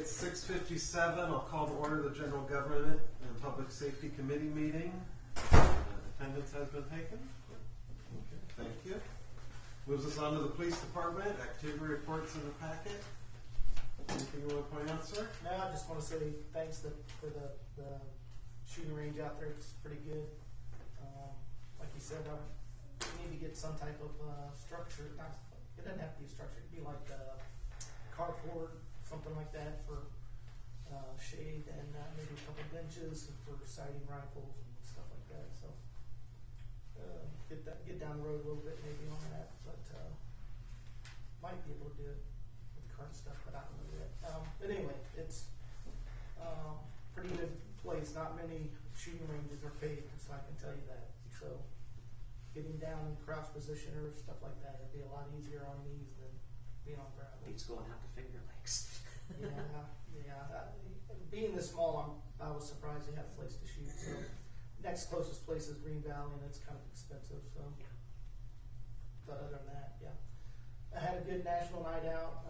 it's 6:57. I'll call to order the General Government and Public Safety Committee meeting. Attendance has been taken. Okay, thank you. Moves us on to the Police Department. Activity reports in the packet. Anything you want to point out, sir? No, I just want to say thanks for the shooting range out there. It's pretty good. Like you said, we need to get some type of structure. It doesn't have to be a structure. It could be like a carport, something like that for shade, and maybe a couple benches for sighting rifles and stuff like that. So get down the road a little bit maybe on that, but might be able to do it with the current stuff, but I don't know yet. But anyway, it's pretty good place. Not many shooting ranges are paved, so I can tell you that. So getting down in crouch position or stuff like that would be a lot easier on knees than being on gravel. It's going out to Finger Lakes. Yeah. Being this small, I was surprised they had a place to shoot. So next closest place is Green Valley, and it's kind of expensive. So, Yeah. But other than that, yeah, I had a good national night out.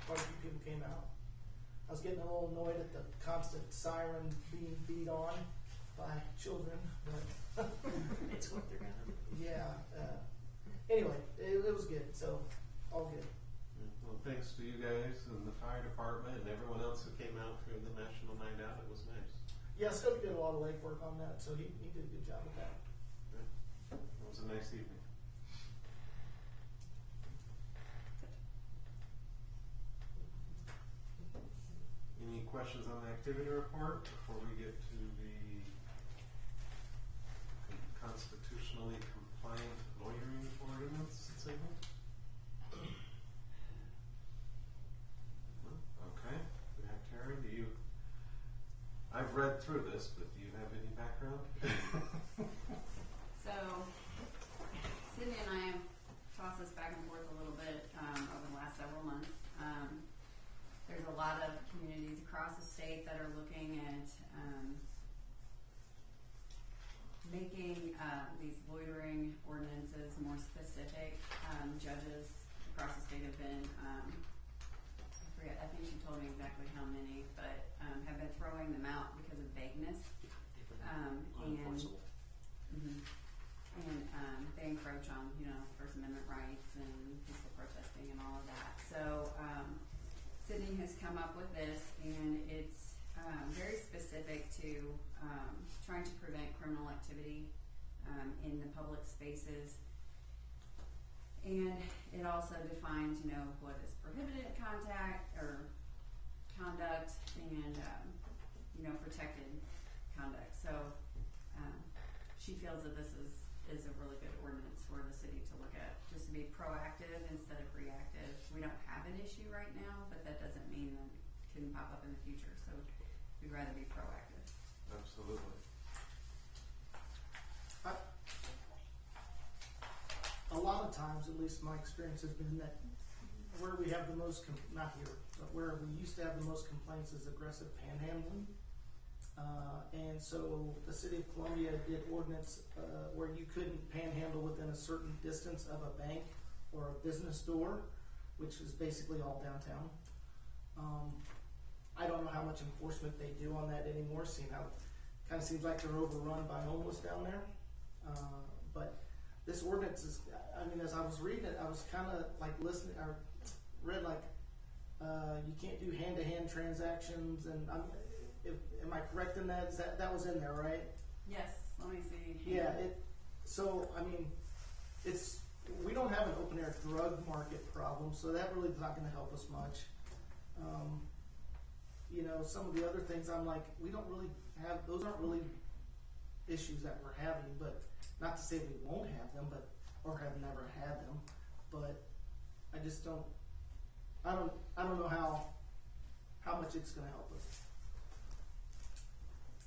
Quite a few people came out. I was getting a little annoyed at the constant siren being beat on by children, but It's what they're gonna do. yeah. Anyway, it was good. So all good. Well, thanks to you guys and the fire department and everyone else who came out for the National Night Out. It was nice. Yeah, Stokey did a lot of legwork on that, so he did a good job with that. It was a nice evening. Any questions on the activity report before we get to the constitutionally compliant loitering ordinance segment? Okay. We have Terry. I've read through this, but do you have any background? So, Sydney and I have tossed this back and forth a little bit over the last several months. There's a lot of communities across the state that are looking at making these loitering ordinances more specific. Judges across the state have been, I think she told me exactly how many, but have been throwing them out because of vagueness. They encroach on, First Amendment rights and peaceful protesting and all of that. So Sydney has come up with this, and it's very specific to trying to prevent criminal activity in the public spaces. And it also defines, what is prohibited conduct and, protected conduct. So she feels that this is a really good ordinance for the city to look at, just to be proactive instead of reactive. We don't have an issue right now, but that doesn't mean that it couldn't pop up in the future. So we'd rather be proactive. Absolutely. A lot of times, at least my experience has been that where we have the most, not here, but where we used to have the most complaints is aggressive panhandling. And so the city of Columbia did ordinance where you couldn't panhandle within a certain distance of a bank or a business door, which is basically all downtown. I don't know how much enforcement they do on that anymore, seeing how it kind of seems like they're overrun by homeless down there. But this ordinance is, as I was reading it, I was kind of like listening, I read like, you can't do hand-to-hand transactions, and am I correct in that? That was in there, right? Yes, let me see. Yeah, we don't have an open-air drug market problem, so that really is not going to help us much. Some of the other things I'm like, we don't really have, those aren't really issues that we're having, but not to say we won't have them, or have never had them, but I just don't, I don't know how much it's going to help us.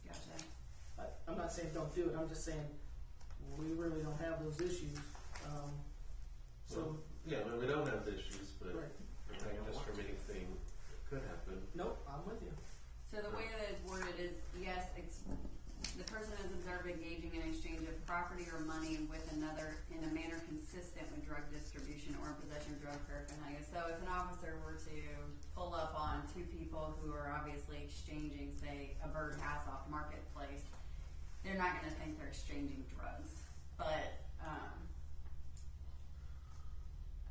Gotcha. I'm not saying don't do it, I'm just saying we really don't have those issues. We don't have the issues, but right. protect us from anything that could happen. Nope, I'm with you. So the way that it's worded is, yes, the person is observed engaging in exchange of property or money with another in a manner consistent with drug distribution or possession of drug paraphernalia. so if an officer were to pull up on two people who are obviously exchanging, say, a birdhouse off Marketplace, they're not gonna think they're exchanging drugs. But,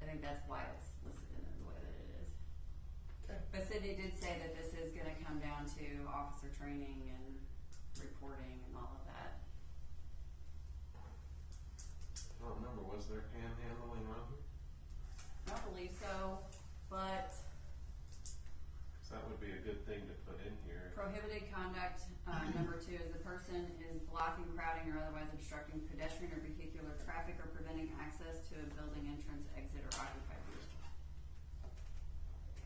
I think that's why it's listed in the way that it is. Okay. But Sydney did say that this is gonna come down to officer training and reporting and all of that. I don't remember, was there panhandling on here? I don't believe so, but 'Cause that would be a good thing to put in here. prohibited conduct, number 2 is the person is blocking, crowding, or otherwise obstructing pedestrian or vehicular traffic or preventing access to a building entrance, exit, or occupied vehicle.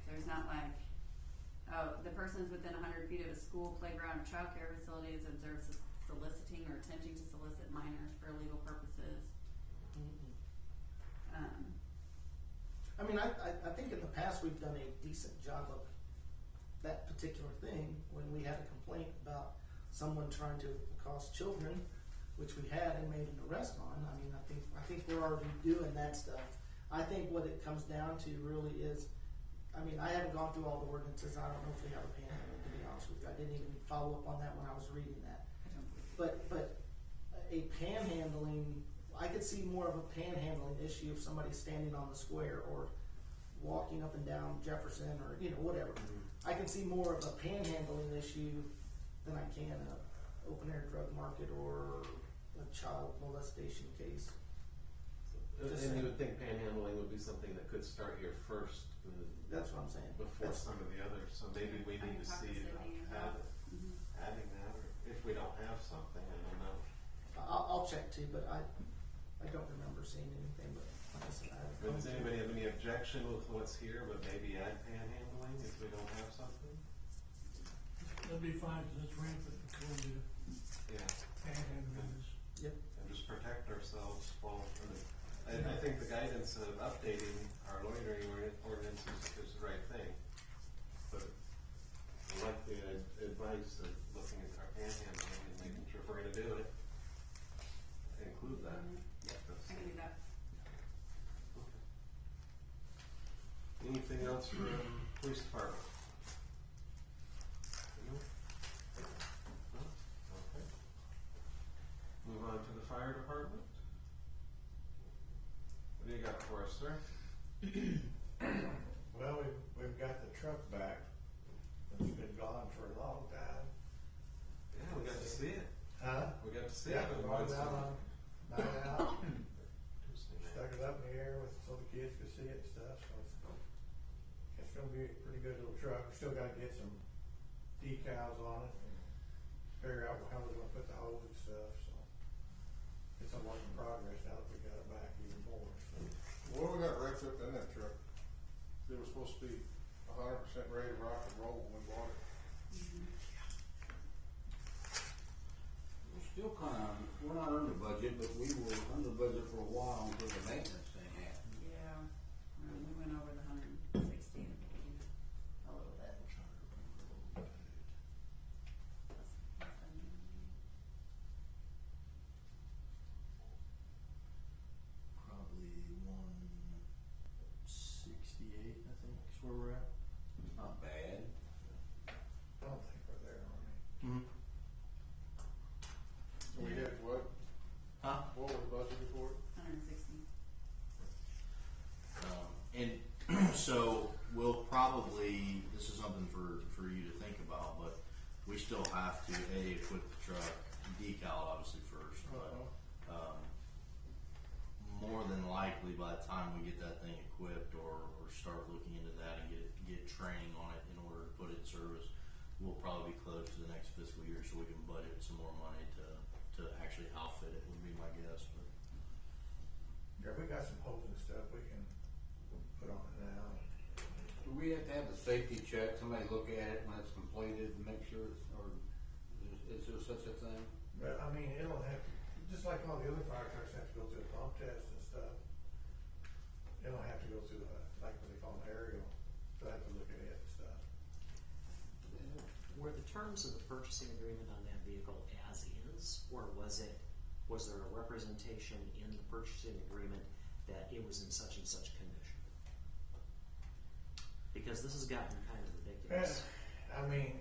So it's not like, oh, the person's within 100 feet of a school, playground, or childcare facility is observed soliciting or attempting to solicit minors for illegal purposes. I mean, I think in the past we've done a decent job of that particular thing when we had a complaint about someone trying to accost children, which we had and made an arrest on. I mean, I think we're already doing that stuff. I think what it comes down to really is, I mean, I haven't gone through all the ordinances. I don't know if we have a panhandling, to be honest with you. I didn't even follow up on that when I was reading that. But a panhandling, I could see more of a panhandling issue if somebody's standing on the square or walking up and down Jefferson or, you know, whatever. I can see more of a panhandling issue than I can a open air drug market or a child molestation case. And you would think panhandling would be something that could start here first That's what I'm saying. before some of the others, so maybe we need to see about adding that, or if we don't have something, I don't know. I'll check too, but I don't remember seeing anything, but like I said, But does anybody have any objection with what's here, but maybe add panhandling if we don't have something? That'd be fine, cause it's rampant according to Yeah, panhandling is. Yep. and just protect ourselves while, I think the guidance of updating our loitering ordinance is the right thing. But I like the advice of looking at our panhandling and making sure if we're gonna do it, include that. I can do that. Okay. Anything else from police department? No? No? Okay. Move on to the fire department. What do you got for us, sir? Well, we've got the truck back. It's been gone for a long time. Yeah, we got to see it. Huh? We got to see Yeah, it. we brought it out on night out, Interesting, man. stuck it up in the air so the kids could see it and stuff, so it's gonna be a pretty good little truck. We still gotta get some decals on it and figure out how we're gonna put the hose and stuff, so it's a work in progress now that we got it back even more, so. What we got wrapped up in that truck? It was supposed to be 100% ready to rock and roll when we bought it. We're still we're not under budget, but we were under budget for a while until the maintenance thing happened. Yeah. We went over the 160 a little bit. Probably 168, I think, is where we're at. Not bad. I don't think we're there, are we? So we had what? Huh? What was budgeted for it? 160. And so we'll probably, this is something for you to think about, but we still have to equip the truck, decal obviously first, but more than likely by the time we get that thing equipped or start looking into that and get training on it in order to put it in service, we'll probably be close to the next fiscal year so we can budget some more money to actually outfit it would be my guess. But Yeah, we got some holes and stuff we can put on it now. Do we have to have a safety check, somebody look at it when it's completed and make sure it's, or is there such a thing? But I mean, it'll have to, just like all the other fire trucks have to go through a pump test and stuff. It'll have to go through like what they call an aerial, they'll have to look at it and stuff. Were the terms of the purchasing agreement on that vehicle as is, or was there a representation in the purchasing agreement that it was in such and such condition? because this has gotten kind of ridiculous. I mean,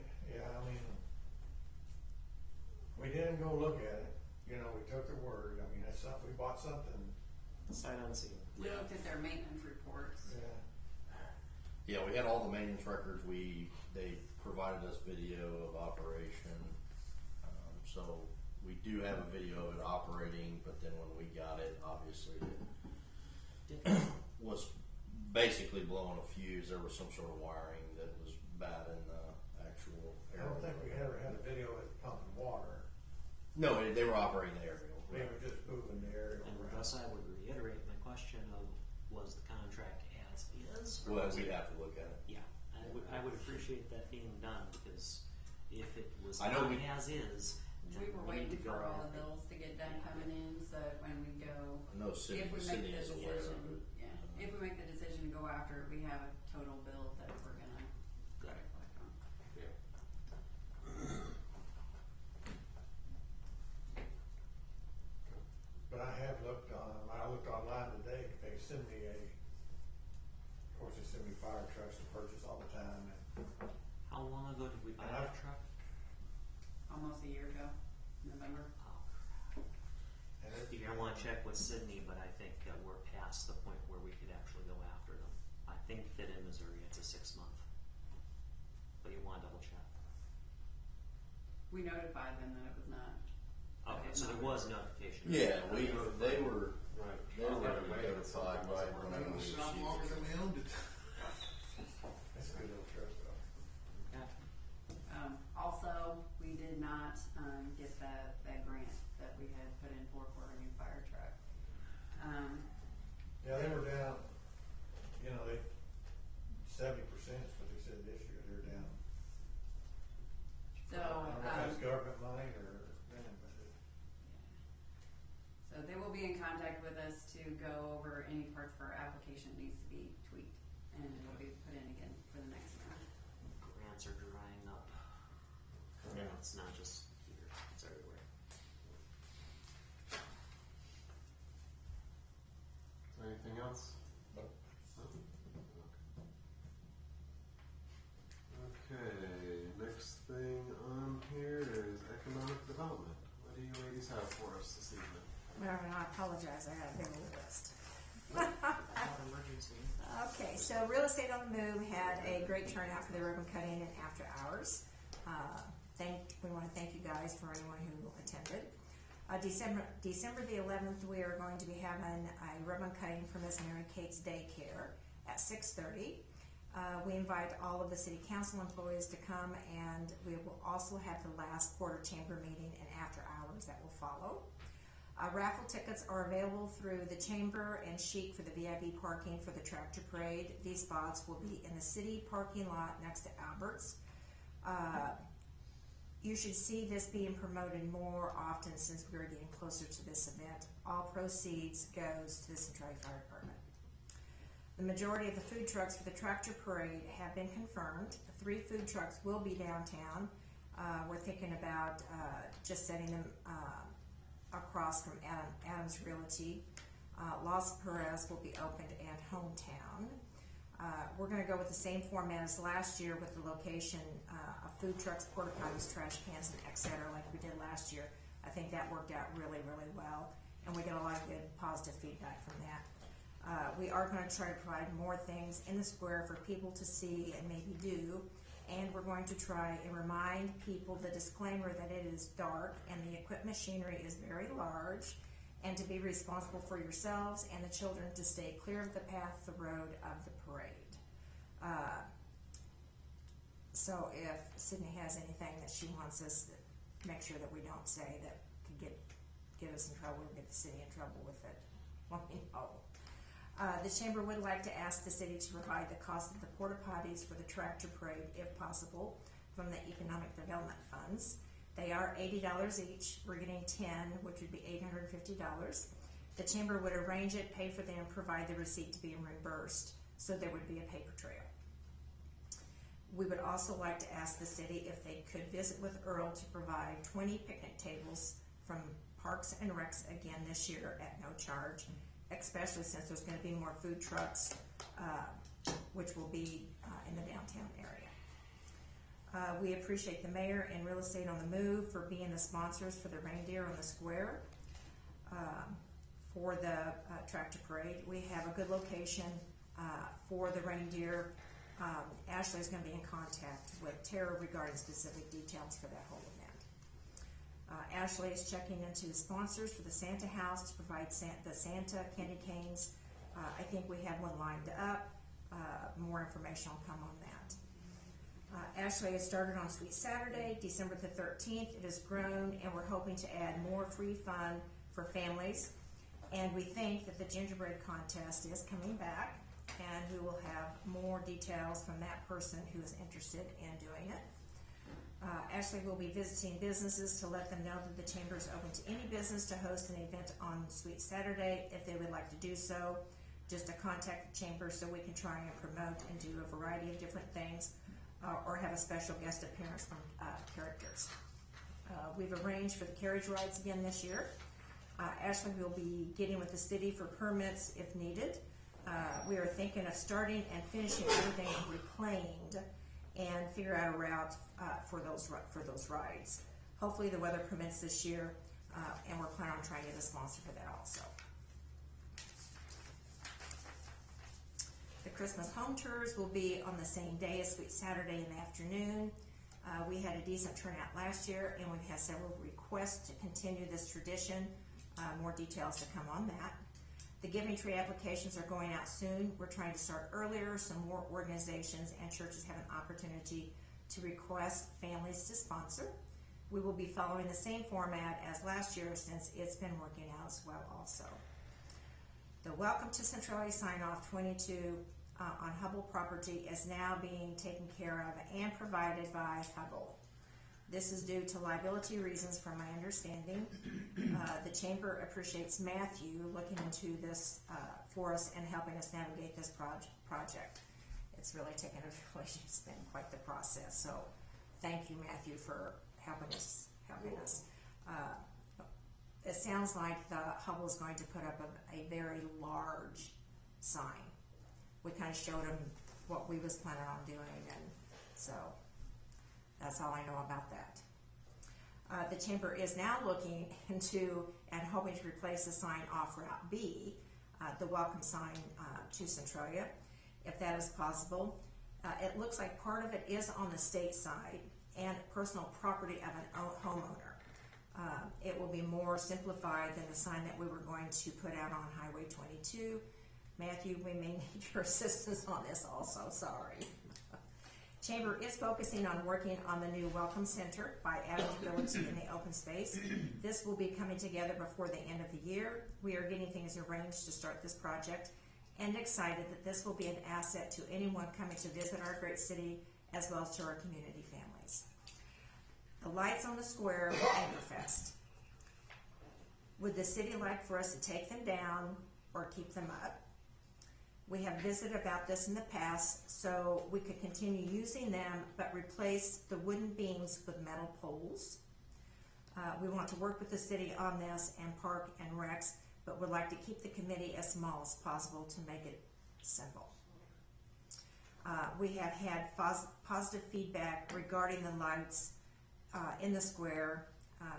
we didn't go look at it, you know, we took their word, I mean, that's something, we bought something, Sight unseen. We looked at their maintenance reports. yeah. Yeah, we had all the maintenance records. They provided us video of operation. So we do have a video of it operating, but then when we got it, obviously it was basically blowing a fuse. There was some sort of wiring that was bad in the actual I aerial. don't think we ever had a video of it pumping water, No, they were operating the aerial. they were just moving the aerial And around. thus I would reiterate my question of, was the contract as is? or Well, was we'd it- have to look at it. Yeah, I would appreciate that being done, because if it was I know not we- as is, then We were we need waiting to go for all the and- bills to get done coming in, so that when we go, I know Sydney, if we make Sydney the is aware of it. decision, yeah, if we make the decision to go after it, we have a total bill that we're gonna Got it. collect on. But I have looked online today, they send me of course they send me fire trucks to purchase all the time, and How long ago did we buy And that I- truck? Almost a year ago, November. Oh, crap. and it's. You're gonna wanna check with Sydney, but I think we're past the point where we could actually go after them. I think that in Missouri it's a 6-month, but you wanna double check. We notified them that it was not. Okay, so there was notification. Yeah, they were Right. notified right whenever we received it. we owned it. That's a good little truck though. Okay. Also, we did not, get that grant that we had put in for a new fire truck. Yeah, they were down, you know, 70% is what they said this year, they're down. So, I don't know if that's government money or, but so they will be in contact with us to go over any parts of our application that needs to be tweaked, and it will be put in again for the next year. Grants are drying up. Yeah. It's not just here, it's everywhere. Anything else? Okay, next thing on here is economic development. What do you ladies have for us this evening? Well, I apologize, I got a big old list. Without emergency. Okay, so Real Estate on the Move had a great turnout for the ribbon cutting and after hours. We want to thank you guys for anyone who attended. December the 11th, we are going to be having a ribbon cutting for Miss Mary Kate's daycare at 6:30. We invite all of the city council employees to come, and we will also have the last quarter chamber meeting and after hours that will follow. Raffle tickets are available through the chamber and Chic for the VIP parking for the tractor parade. These spots will be in the city parking lot next to Albert's. You should see this being promoted more often since we're getting closer to this event. All proceeds goes to the Centralia Fire Department. The majority of the food trucks for the tractor parade have been confirmed. 3 food trucks will be downtown. We're thinking about just setting them across from Adams Realty. Los Perez will be opened at Hometown. We're going to go with the same format as last year with the location of food trucks, porta potties, trash cans, and etc. like we did last year. I think that worked out really, really well, and we got a lot of good positive feedback from that. We are going to try to provide more things in the square for people to see and maybe do, and we're going to try and remind people the disclaimer that it is dark and the equipment machinery is very large, and to be responsible for yourselves and the children to stay clear of the path, the road of the parade. So if Sydney has anything that she wants us to make sure that we don't say that could get us in trouble or get the city in trouble with it, let me know. The chamber would like to ask the city to provide the cost of the porta potties for the tractor parade, if possible, from the economic development funds. They are $80 each. We're getting 10, which would be $850. The chamber would arrange it, pay for them, provide the receipt to be reimbursed, so there would be a paper trail. We would also like to ask the city if they could visit with Earl to provide 20 picnic tables from Parks and Recs again this year at no charge, especially since there's going to be more food trucks which will be in the downtown area. We appreciate the mayor and Real Estate on the Move for being the sponsors for the reindeer on the square. For the tractor parade, we have a good location for the reindeer. Ashley is going to be in contact with Tara regarding specific details for that whole event. Ashley is checking into sponsors for the Santa House to provide the Santa candy canes. I think we have one lined up. More information will come on that. Ashley has started on Sweet Saturday, December the 13th. It has grown, and we're hoping to add more free fun for families. And we think that the gingerbread contest is coming back, and we will have more details from that person who is interested in doing it. Ashley will be visiting businesses to let them know that the chamber is open to any business to host an event on Sweet Saturday if they would like to do so. Just to contact the chamber so we can try and promote and do a variety of different things, or have a special guest appearance from characters. We've arranged for the carriage rides again this year. Ashley will be getting with the city for permits if needed. We are thinking of starting and finishing everything reclaimed and figure out a route for those rides. Hopefully the weather permits this year, and we're planning on trying to get a sponsor for that also. The Christmas home tours will be on the same day as Sweet Saturday in the afternoon. We had a decent turnout last year, and we've had several requests to continue this tradition. More details to come on that. The Giving Tree applications are going out soon. We're trying to start earlier so more organizations and churches have an opportunity to request families to sponsor. We will be following the same format as last year since it's been working out as well also. The Welcome to Centralia sign-off 22 on Hubble property is now being taken care of and provided by Hubble. This is due to liability reasons from my understanding. The Chamber appreciates Matthew looking into this for us and helping us navigate this project. It's really taken a village. It's been quite the process. So thank you, Matthew, for helping us. It sounds like the Hubble is going to put up a very large sign. We kind of showed him what we was planning on doing, and so that's all I know about that. The Chamber is now looking into and hoping to replace the sign off Route B, the welcome sign to Centralia, if that is possible. It looks like part of it is on the state side and personal property of an homeowner. It will be more simplified than the sign that we were going to put out on Highway 22. Matthew, we may need your assistance on this also, sorry. Chamber is focusing on working on the new Welcome Center by adding ability in the open space. This will be coming together before the end of the year. We are getting things arranged to start this project and excited that this will be an asset to anyone coming to visit our great city as well as to our community families. The lights on the square will Anchorfest. Would the city like for us to take them down or keep them up? We have visited about this in the past, so we could continue using them, but replace the wooden beams with metal poles. We want to work with the city on this and Park and Recs, but would like to keep the committee as small as possible to make it simple. We have had positive feedback regarding the lights in the square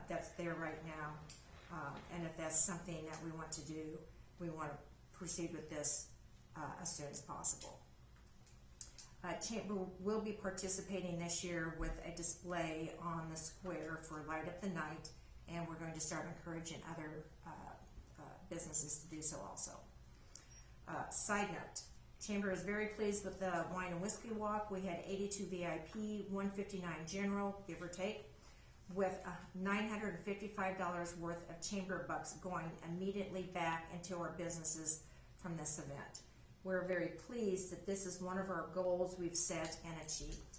that's there right now, and if that's something that we want to do, we want to proceed with this as soon as possible. Chamber will be participating this year with a display on the square for Light Up the Night, and we're going to start encouraging other businesses to do so also. Side note, Chamber is very pleased with the Wine and Whiskey Walk. We had 82 VIP, 159 general, give or take, with $955 worth of Chamber bucks going immediately back into our businesses from this event. We're very pleased that this is one of our goals we've set and achieved.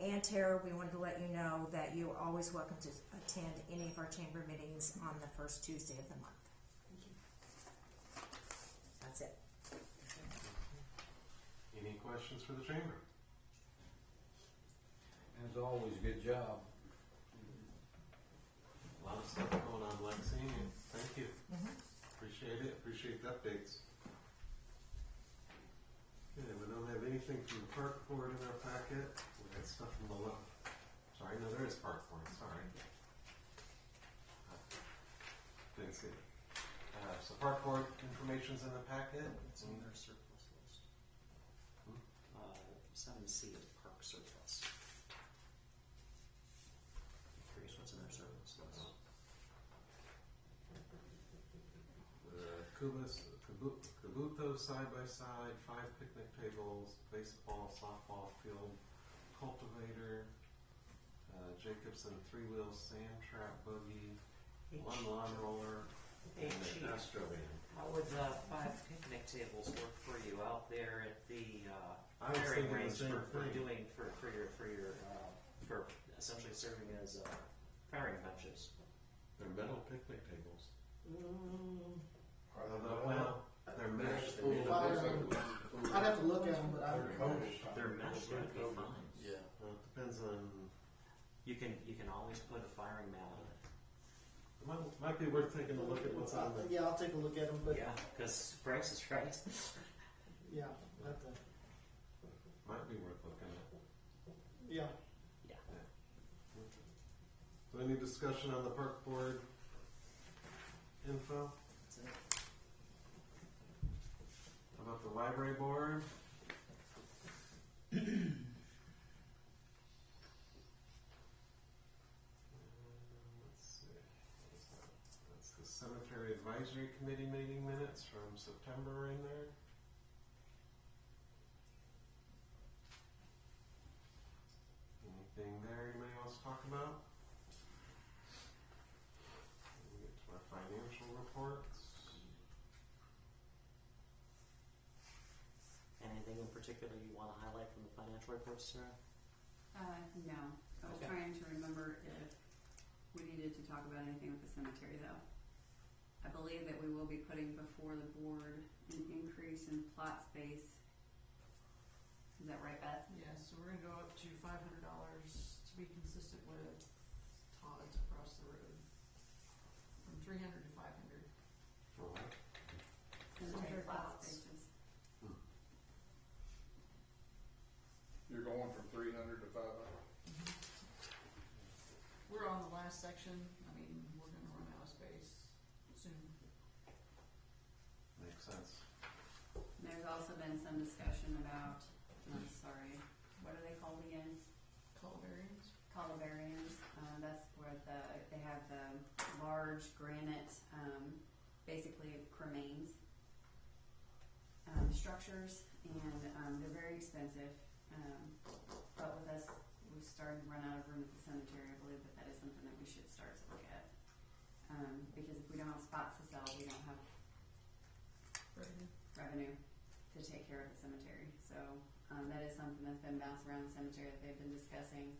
And Tara, we wanted to let you know that you are always welcome to attend any of our chamber meetings on the first Tuesday of the month. That's it. Any questions for the chamber? As always, good job. A lot of stuff going on, Lexi, and thank you. Appreciate it. Appreciate the updates. Okay, we don't have anything from the park board in our packet. We got stuff from the sorry, no, there is park board, sorry. Didn't see it. So park board information's in the packet. It's in their surplus list. 7C is park surplus. Curious what's in their surplus list. Kabuto side-by-side, 5 picnic tables, baseball, softball field, cultivator, Jacobson 3-wheel sand trap buggy, 1 lawn roller, Hey, and Chief. an Astrovan. How would 5 picnic tables work for you out there at the I was firing thinking the range same for thing. doing for essentially serving as firing benches? They're metal picnic tables. Are they Although, metal? well, they're mesh. It looks like I'd have to look at them, but I they're don't coated. They're mesh, They're that'd be coated. fine. Yeah. Well, it depends on. You can always put a firing mat on it. It might be worth taking a look at what's on the. yeah, I'll take a look at them, but Yeah, because price is right. yeah, I'll have to, Might be worth looking at. yeah. Yeah. So any discussion on the park board info? That's it. How about the library board? Let's see. What's that? That's the cemetery advisory committee meeting minutes from September in there. Anything there anybody wants to talk about? We get to our financial reports. Anything in particular you want to highlight from the financial reports, Sarah? No. I was Okay. trying to remember if we needed to talk about anything with the cemetery, though. I believe that we will be putting before the board an increase in plot space. Is that right, Beth? Yes, so we're gonna go up to $500 to be consistent with Todd's across the road. From 300 to 500. For what? Cemetery Cemetery plot plots. spaces. You're going from 300 to 500? We're on the last section. I mean, we're gonna run out of space soon. Makes sense. There's also been some discussion about, I'm sorry, what are they called again? Cultivarians. Columbarians. That's where they have the large granite, basically cremains, structures, and they're very expensive. But with us, we've started to run out of room at the cemetery. I believe that is something that we should start to look at. Because if we don't have spots to sell, we don't have revenue to take care of the cemetery. So that is something that's been bounced around the cemetery that they've been discussing.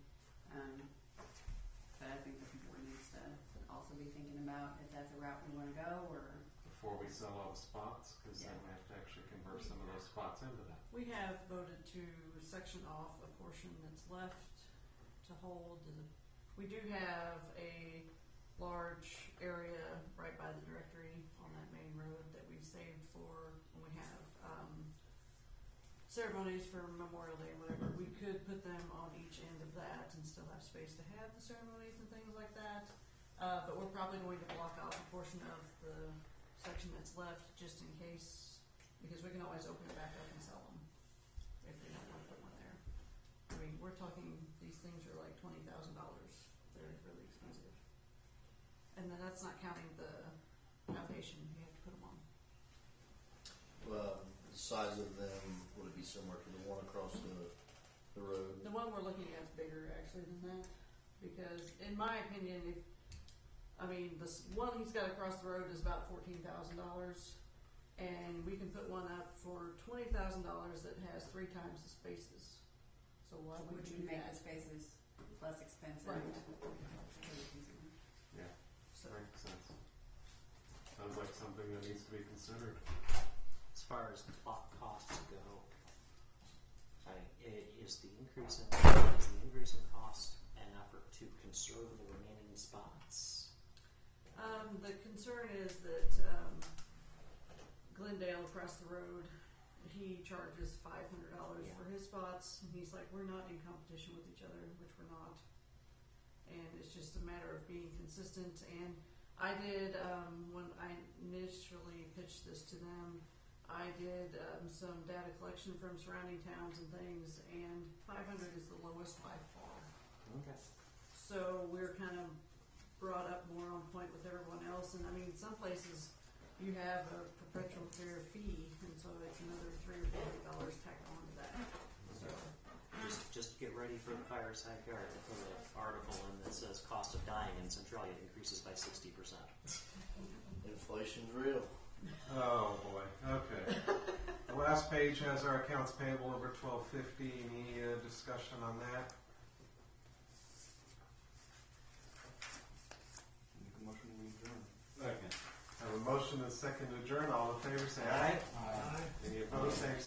But I think that the board needs to also be thinking about if that's a route we want to go, or Before we sell all the spots, because then we have to actually convert some of those spots into that. We have voted to section off a portion that's left to hold. We do have a large area right by the directory on that main road that we've saved for when we have ceremonies for Memorial Day or whatever. We could put them on each end of that and still have space to have the ceremonies and things like that. But we're probably going to block off a portion of the section that's left just in case, because we can always open it back up and sell them if they don't want to put one there. I mean, we're talking, these things are like $20,000. They're really expensive. And then that's not counting the foundation you have to put them on. Well, the size of them, would it be similar to the one across the road? The one we're looking at is bigger actually than that, because in my opinion, this one he's got across the road is about $14,000, and we can put one up for $20,000 that has 3 times the spaces. So why would would you you do make that? the spaces less expensive? Right. for the consumer? Yeah, So, makes sense. Sounds like something that needs to be considered. As far as plot costs go, is the increase in cost an effort to conserve the remaining spots? the concern is that Glendale across the road he charges $500 Yeah. for his spots, and he's like, we're not in competition with each other, which we're not. And it's just a matter of being consistent. And I did, when I initially pitched this to them, I did some data collection from surrounding towns and things, and 500 is the lowest by far. Okay. So we're kind of brought up more on point with everyone else. And I mean, some places you have a perpetual care fee, and so it's another $3 or $4 tacked onto that. So Just get ready for the fireside guard to put an article in that says cost of dying in Centralia increases by 60%. Inflation's real. Oh, boy, okay. The last page has our accounts payable over 1250. Any discussion on that? Make a motion to adjourn. Second. Have a motion and a second to adjourn. All in favor, say aye. Aye. Any opposed, same